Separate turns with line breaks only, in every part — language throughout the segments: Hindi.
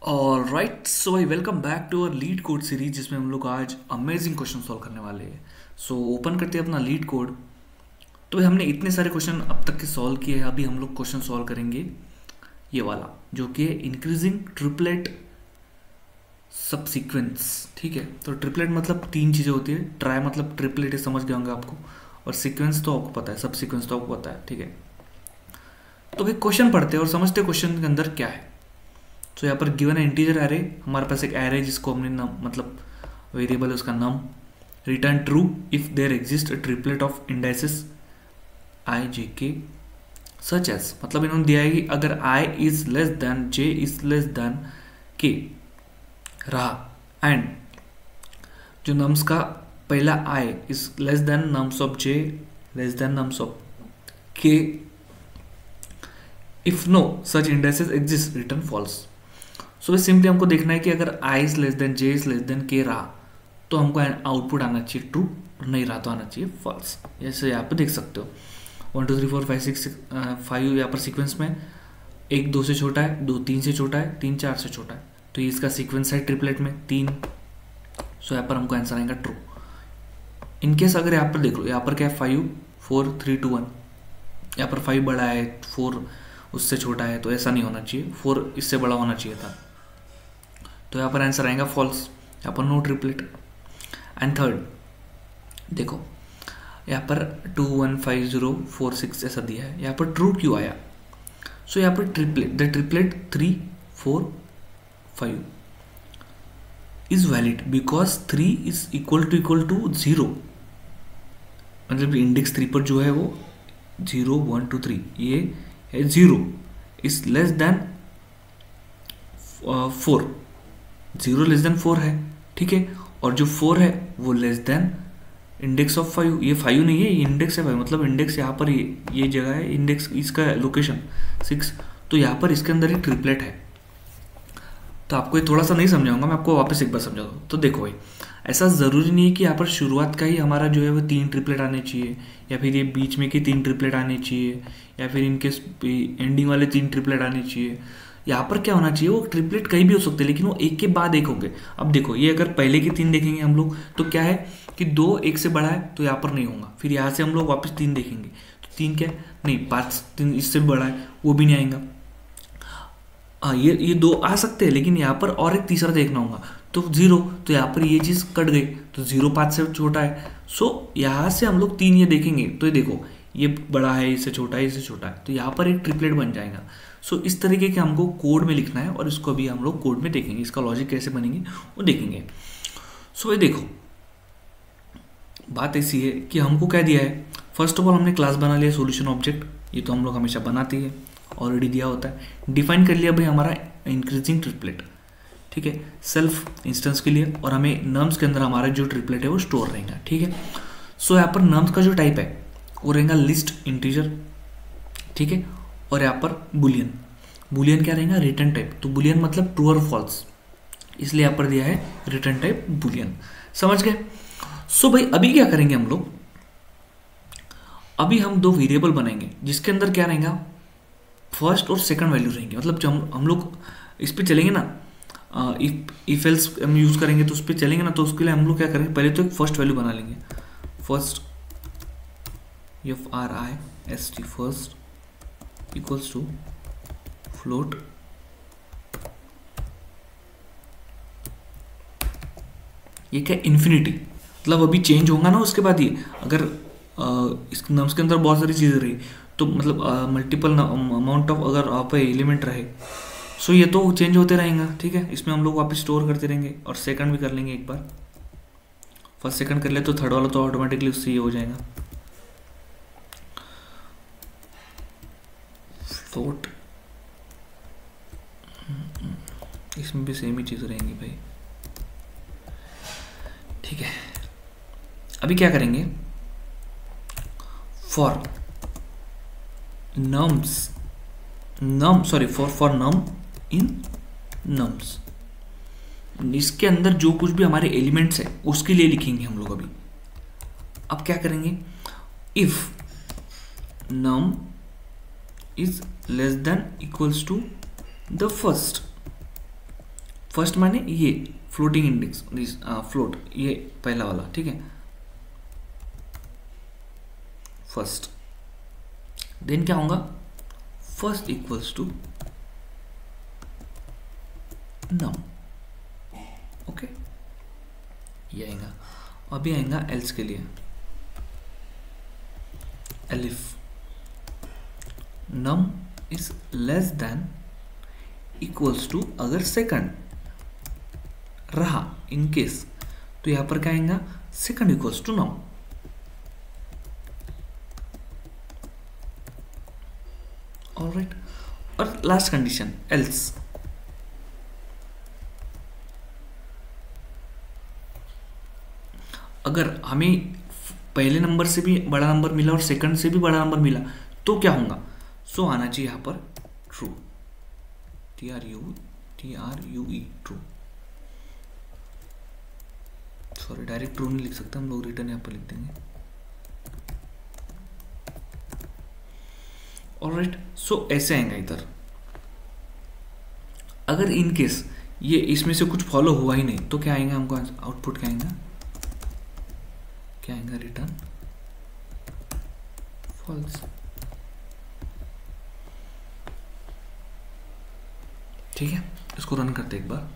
All right, so I welcome back to our LeetCode series जिसमें हम लोग आज अमेजिंग क्वेश्चन सॉल्व करने वाले हैं। सो ओपन करते हैं अपना लीड कोड। तो भाई हमने इतने सारे क्वेश्चन अब तक के सॉल्व किए हैं। अभी हम लोग क्वेश्चन सॉल्व करेंगे ये वाला, जो कि है इंक्रीजिंग ट्रिपलेट सब सीक्वेंस। ठीक है, तो ट्रिपलेट मतलब तीन चीज़ें होती है। ट्राई मतलब ट्रिपलेट है, समझ गए होंगे आपको, और सीक्वेंस तो आपको पता है, सब सीक्वेंस तो आपको पता है। ठीक है, तो भाई क्वेश्चन पढ़ते हैं और समझते हैं क्वेश्चन के अंदर क्या है। तो यहाँ पर गिवन है इंटीजर एरे, हमारे पास एक एरे जिसको हमने नम मतलब वेरिएबल है उसका num. Return true if there exist a triplet of indices i j k such as, मतलब इन्होंने दिया है कि अगर i is less than j is less than k रहा, एंड जो नम्स का पहला i is less than nums of j less than nums of k, if no such indices exist return false. So simply हमको देखना है कि अगर i is less than j is less than k रहा तो हमको आउटपुट आना चाहिए ट्रू, और नहीं रहा तो आना चाहिए फॉल्स। जैसे यहाँ पे देख सकते हो 1 2 3 4 5 6 5 यहाँ पर सीक्वेंस में 1 2 से छोटा है, 2 3 से छोटा है, 3 4 से छोटा है, तो ये इसका सीक्वेंस है ट्रिपलेट में 3। सो यहाँ पर हमको आंसर आएगा ट्रू। इनकेस अगर यहाँ पर देख लो, यहाँ पर क्या है 5 4 3 2 1, यहाँ पर 5 बड़ा है 4 उससे छोटा है, तो ऐसा नहीं होना चाहिए, 4 इससे बड़ा होना चाहिए था, तो यहाँ पर आंसर आएगा फॉल्स। यहाँ पर नो ट्रिपलेट। एंड थर्ड देखो, यहाँ पर 2 1 5 0 4 6 ऐसा दिया है, यहाँ पर ट्रू क्यों आया? सो यहाँ पर triplet the triplet 3 4 5 is valid because 3 is equal to 0, मतलब इंडेक्स 3 पर जो है वो 0 1 2 3 ये है 0 is less then 4, 0 less than 4 है। ठीक है, और जो 4 है वो लेस देन इंडेक्स ऑफ 5, ये 5 नहीं है, ये इंडेक्स है भाई, मतलब इंडेक्स यहाँ पर ये जगह है, इंडेक्स इसका लोकेशन 6, तो यहाँ पर इसके अंदर एक ट्रिपलेट है। तो आपको ये थोड़ा सा नहीं समझाऊंगा, मैं आपको वापस एक बार समझा दूँ। तो देखो भाई, ऐसा ज़रूरी नहीं है कि यहाँ पर शुरुआत का ही हमारा जो है वो 3 ट्रिपलेट आने चाहिए, या फिर ये बीच में के 3 ट्रिपलेट आने चाहिए, या फिर इनके एंडिंग वाले 3 ट्रिपलेट आने चाहिए। यहाँ पर क्या होना चाहिए, वो ट्रिपलेट कहीं भी हो सकते हैं, लेकिन वो एक के बाद एक होंगे। अब देखो, ये अगर पहले के 3 देखेंगे हम लोग तो क्या है कि 2 1 से बड़ा है, तो यहाँ पर नहीं होगा। फिर यहाँ से हम लोग वापस 3 देखेंगे तो 3 क्या है, नहीं 5 3 इससे बड़ा है, वो भी नहीं आएगा। हाँ, ये 2 आ सकते हैं, लेकिन यहाँ पर और एक तीसरा देखना होगा, तो 0, तो यहाँ पर ये चीज़ कट गई, तो 0 5 से छोटा है। सो यहाँ से हम लोग 3 ये देखेंगे, तो ये देखो ये बड़ा है, इससे छोटा है, इससे छोटा है, तो यहाँ पर एक ट्रिपलेट बन जाएगा। सो इस तरीके के हमको कोड में लिखना है, और इसको भी हम लोग कोड में देखेंगे, इसका लॉजिक कैसे बनेंगे वो देखेंगे। सो ये देखो, बात ऐसी है कि हमको क्या दिया है, फर्स्ट ऑफ ऑल हमने क्लास बना लिया सोल्यूशन ऑब्जेक्ट, ये तो हम लोग हमेशा बनाते ही है, ऑलरेडी दिया होता है। डिफाइन कर लिया भाई हमारा इंक्रीजिंग ट्रिपलेट, ठीक है, सेल्फ इंस्टेंस के लिए, और हमें नम्स के अंदर हमारा जो ट्रिपलेट है वो स्टोर रहेगा। ठीक है, सो यहाँ पर नम्स का जो टाइप है वो रहेगा लिस्ट इंटीजर, ठीक है, और यहाँ पर बुलियन, बुलियन क्या रहेगा, रिटर्न टाइप। तो बुलियन मतलब ट्रू और फॉल्स, इसलिए यहाँ पर दिया है रिटर्न टाइप बुलियन। समझ गए? सो भाई अभी क्या करेंगे हम लोग, अभी हम 2 वेरिएबल बनाएंगे जिसके अंदर क्या रहेगा, फर्स्ट और सेकंड वैल्यू रहेंगे। मतलब जब हम लोग इस पे चलेंगे ना, इफ एल्स हम यूज करेंगे तो उस पर चलेंगे ना, तो उसके लिए हम लोग क्या करेंगे, पहले तो एक फर्स्ट वैल्यू बना लेंगे, first FRIST first equals to float ये क्या, इन्फिनिटी, मतलब अभी चेंज होगा ना उसके बाद ये, अगर इस नम्स के अंदर बहुत सारी चीज़ें रही तो मतलब मल्टीपल अमाउंट ऑफ अगर आप एलिमेंट रहे, सो ये तो चेंज होते रहेंगे। ठीक है, इसमें हम लोग वापस स्टोर करते रहेंगे, और सेकंड भी कर लेंगे एक बार, फर्स्ट सेकंड कर ले तो थर्ड वाला तो ऑटोमेटिकली उससे ये हो जाएगा, फ्लोट, इसमें भी सेम ही चीज़ रहेंगी भाई। ठीक है, अभी क्या करेंगे, for nums for num in nums, इसके अंदर जो कुछ भी हमारे एलिमेंट्स है उसके लिए लिखेंगे हम लोग अभी। अब क्या करेंगे, if num is less than equals to the first, first माने ये फ्लोटिंग इंडेक्स, दिस फ्लोट, ये पहला वाला, ठीक है, फर्स्ट। देन क्या होगा, first equals to num, okay, ये आएगा। अभी आएगा एल्स के लिए, elif num is less than equals to, अगर सेकंड रहा इन केस, तो यहां पर क्या आएगा, second equals to num. All right, और लास्ट कंडीशन एल्स, अगर हमें पहले नंबर से भी बड़ा नंबर मिला और सेकंड से भी बड़ा नंबर मिला तो क्या होगा, सो आना चाहिए यहाँ पर true, TRUE true. Sorry, direct true नहीं लिख सकते हम लोग, रिटर्न यहाँ पर लिख देंगे। ऑलराइट, सो ऐसे आएगा इधर। अगर इन केस ये इसमें से कुछ फॉलो हुआ ही नहीं तो क्या आएगा, हमको आउटपुट क्या आएगा, क्या आएगा, रिटर्न फॉल्स। ठीक है, इसको रन करते एक बार।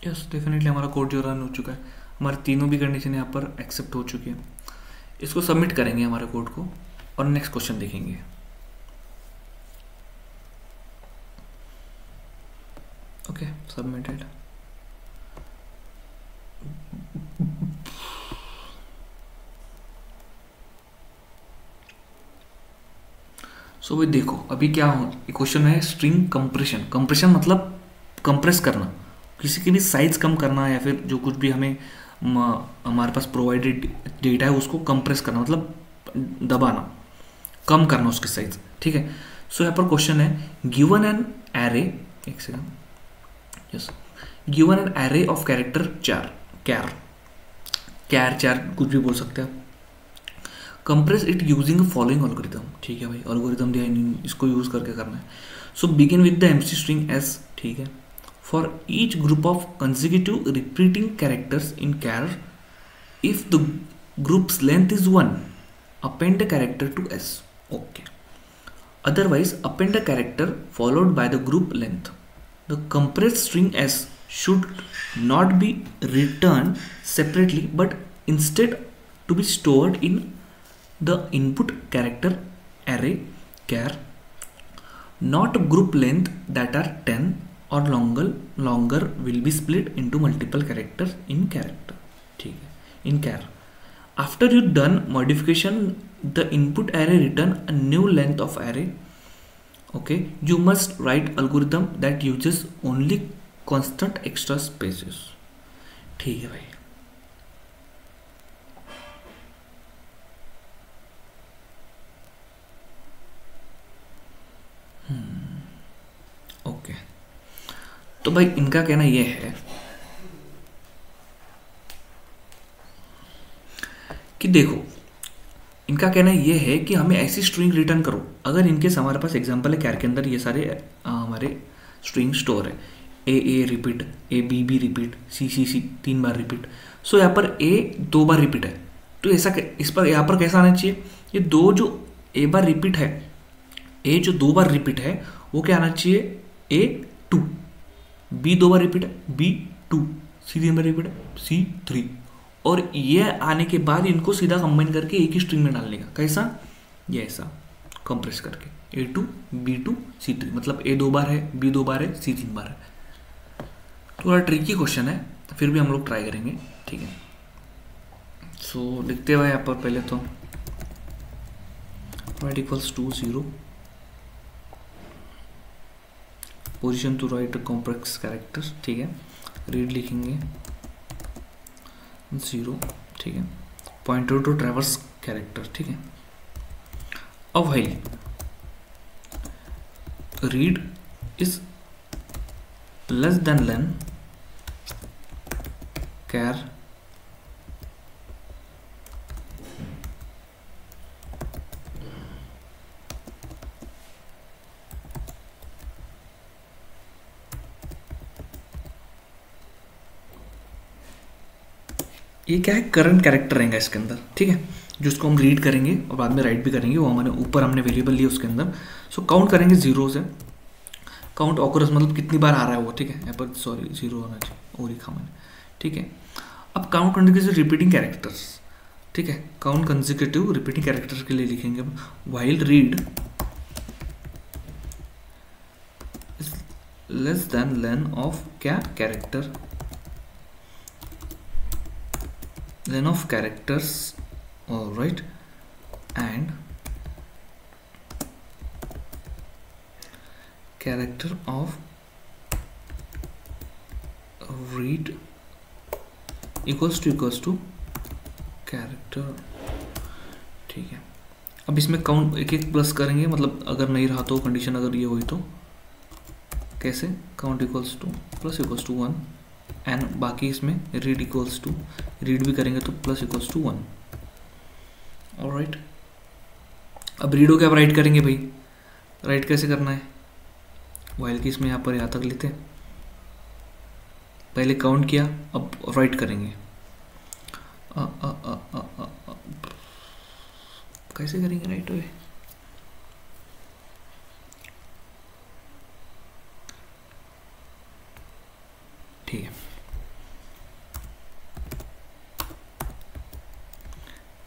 यस, डेफिनेटली हमारा कोड जो रन हो चुका है, हमारे तीनों भी कंडीशन यहाँ पर एक्सेप्ट हो चुकी है। इसको सबमिट करेंगे हमारे कोड को और नेक्स्ट क्वेश्चन देखेंगे। Okay, submitted. सो भाई देखो अभी क्या हो, क्वेश्चन है स्ट्रिंग कंप्रेशन। कंप्रेशन मतलब कंप्रेस करना, किसी की भी साइज कम करना, या फिर जो कुछ भी हमें हमारे पास प्रोवाइडेड डेटा है उसको कंप्रेस करना, मतलब दबाना, कम करना उसकी साइज, ठीक है। सो यहाँ पर क्वेश्चन है, गिवन एन एरे, एक second, yes, given an array of character चार कुछ भी बोल सकते हैं, compress it using following algorithm. ठीक है भाई, एल्गोरिथम दिया नहीं, इसको यूज करके करना है। So begin with the empty string s, ठीक है, for each group of consecutive repeating characters in char, if the group's length is 1, append the character to s, okay, otherwise append a character followed by the group length. The compressed string s should not be returned separately but instead to be stored in the input character array char, not group length that are 10 or longer will be split into multiple characters in character, ठीक है, in char. After you done modification, the input array return a new length of array, okay. You must write algorithm that uses only constant extra spaces, ठीक है भाई। ओके, तो भाई इनका कहना यह है कि देखो, इनका कहना ये है कि हमें ऐसी स्ट्रिंग रिटर्न करो, अगर इनकेस हमारे पास एग्जांपल है कैर के अंदर ये सारे हमारे स्ट्रिंग स्टोर है, a repeat, a b repeat, c 3 बार रिपीट। सो यहाँ पर ए 2 बार रिपीट है, तो ऐसा इस पर यहाँ पर कैसा आना चाहिए, ये दो जो ए बार रिपीट है, ए जो 2 बार रिपीट है वो क्या आना चाहिए, A2, बी 2 बार रिपीट है, B2, सी 3 बार रिपीट है, C3, और ये आने के बाद इनको सीधा कंबाइन करके एक ही स्ट्रिंग में डालने का, कैसा, ये ऐसा कंप्रेस करके A2 B2 C3, मतलब A 2 बार है, B 2 बार है, C 3 बार है। थोड़ा ट्रिकी क्वेश्चन है, फिर भी हम लोग ट्राई करेंगे, ठीक है। सो लिखते हुए यहाँ पर पहले तो write equals to 0, position to write complex characters, ठीक है, रीड लिखेंगे 0, ठीक है, पॉइंटर टू ट्रैवर्स कैरेक्टर, ठीक है। अब भाई read is less then len कैर ये क्या है, करंट कैरेक्टर रहेगा इसके अंदर, ठीक है, जिसको हम रीड करेंगे और बाद में राइट भी करेंगे, वो हमारे ऊपर हमने वेरिएबल लिया उसके अंदर। सो काउंट करेंगे जीरो से, काउंट ऑकरस मतलब कितनी बार आ रहा है वो, ठीक है, यहाँ पर सॉरी जीरो होना चाहिए, और लिखा मैंने, ठीक है। अब काउंट कंसेक्यूटिव रिपीटिंग कैरेक्टर्स, ठीक है, काउंट कंसेक्यूटिव रिपीटिंग कैरेक्टर्स के लिए लिखेंगे हम while read less than len of क्या character, len of characters, alright, and character of read equals to character, ठीक है। अब इसमें काउंट एक एक प्लस करेंगे, मतलब अगर नहीं रहा तो कंडीशन अगर ये हुई तो कैसे, count equals to plus equals to 1 and बाकी इसमें रीड इक्वल्स टू, रीड भी करेंगे तो प्लस इक्वल्स टू 1, ऑलराइट। अब रीड हो क्या, अब राइट करेंगे भाई, राइट कैसे करना है, वाइल की इसमें यहाँ पर यहाँ तक लेते हैं, पहले काउंट किया अब राइट करेंगे, कैसे करेंगे राइट वे, ठीक है,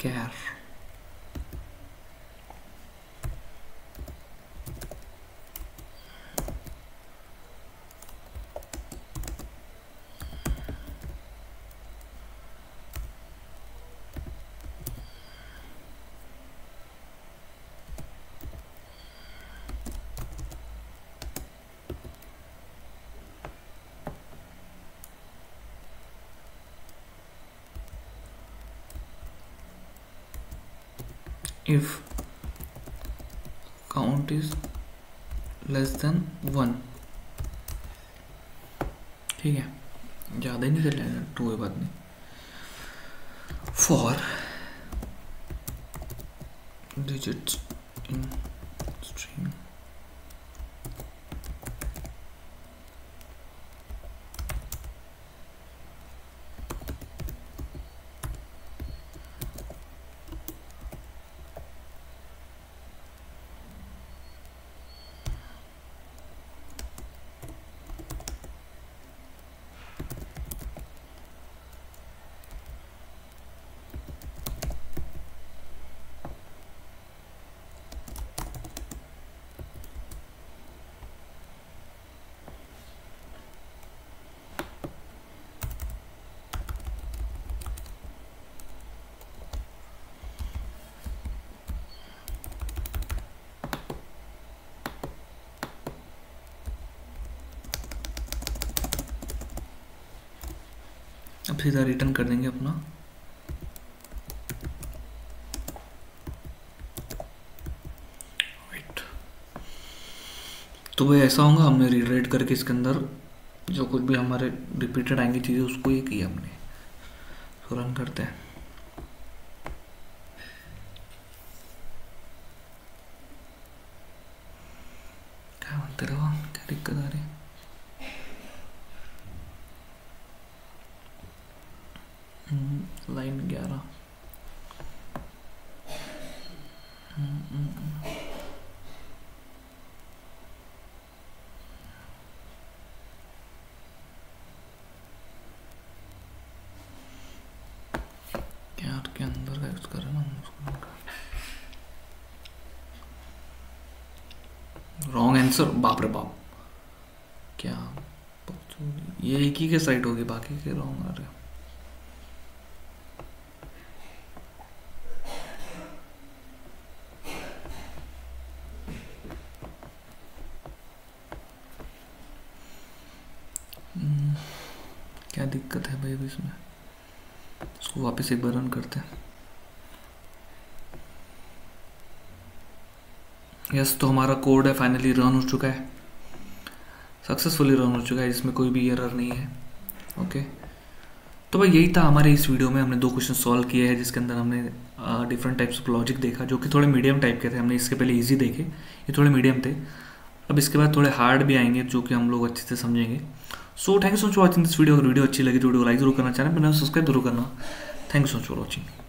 कैर if count is less than 1, ठीक है, ज़्यादा ही नहीं कर लेना, टू है बात नहीं, फॉर digits in string अब सीधा रिटर्न कर देंगे अपना, राइट। तो भाई ऐसा होगा, हमने रीराइट करके इसके अंदर जो कुछ भी हमारे रिपीटेड आएंगी चीज़ें उसको ये किया हमने, तो रन करते हैं। क्या बनते रहो, क्या दिक्कत आ रही है, लाइन 11, क्या के अंदर का यूज कर रहे ना, रॉन्ग आंसर, बाप रे बाप, क्या ये एक ही के साइड होगी, बाकी के रॉन्ग आ रहे हैं। क्या दिक्कत है भाई इसमें, इसको वापस एक बार रन करते हैं। यस, तो हमारा कोड है फाइनली रन हो चुका है, सक्सेसफुली रन हो चुका है, इसमें कोई भी एरर नहीं है। ओके, तो भाई यही था हमारे इस वीडियो में, हमने 2 क्वेश्चन सॉल्व किए हैं जिसके अंदर हमने डिफरेंट टाइप्स ऑफ लॉजिक देखा जो कि थोड़े मीडियम टाइप के थे। हमने इसके पहले इजी देखे, ये थोड़े मीडियम थे, अब इसके बाद थोड़े हार्ड भी आएंगे जो कि हम लोग अच्छे से समझेंगे। So thank you so much for watching this video. अगर वीडियो अच्छी लगी तो वीडियो लाइक जरूर करना, चैनल पर सब्सक्राइब जरूर करना। Thank you so much for watching.